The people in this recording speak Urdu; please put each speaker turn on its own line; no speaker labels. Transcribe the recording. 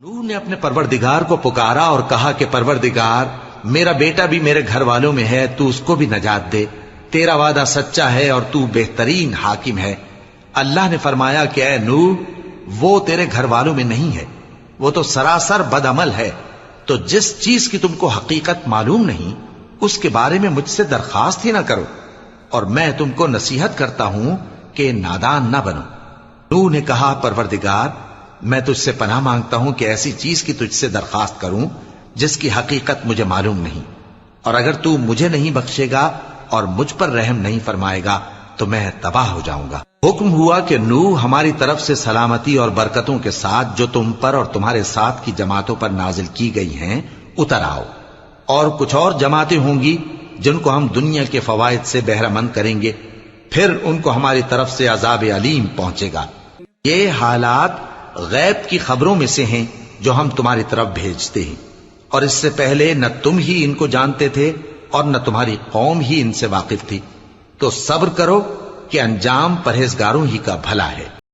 نوح نے اپنے پروردگار کو پکارا اور کہا کہ پروردگار، میرا بیٹا بھی میرے گھر والوں میں ہے، تو اس کو بھی نجات دے، تیرا وعدہ سچا ہے اور تو بہترین حاکم ہے۔ اللہ نے فرمایا کہ اے نوح، وہ تیرے گھر والوں میں نہیں ہے، وہ تو سراسر بد عمل ہے، تو جس چیز کی تم کو حقیقت معلوم نہیں اس کے بارے میں مجھ سے درخواست ہی نہ کرو، اور میں تم کو نصیحت کرتا ہوں کہ نادان نہ بنو۔ نوح نے کہا پروردگار، میں تجھ سے پناہ مانگتا ہوں کہ ایسی چیز کی تجھ سے درخواست کروں جس کی حقیقت مجھے معلوم نہیں، اور اگر تو مجھے نہیں بخشے گا اور مجھ پر رحم نہیں فرمائے گا تو میں تباہ ہو جاؤں گا۔ حکم ہوا کہ نوح ہماری طرف سے سلامتی اور برکتوں کے ساتھ جو تم پر اور تمہارے ساتھ کی جماعتوں پر نازل کی گئی ہیں اتر آؤ، اور کچھ اور جماعتیں ہوں گی جن کو ہم دنیا کے فوائد سے بہرہ مند کریں گے، پھر ان کو ہماری طرف سے عذاب علیم پہنچے گا۔ یہ حالات غیب کی خبروں میں سے ہیں جو ہم تمہاری طرف بھیجتے ہیں، اور اس سے پہلے نہ تم ہی ان کو جانتے تھے اور نہ تمہاری قوم ہی ان سے واقف تھی، تو صبر کرو کہ انجام پرہیزگاروں ہی کا بھلا ہے۔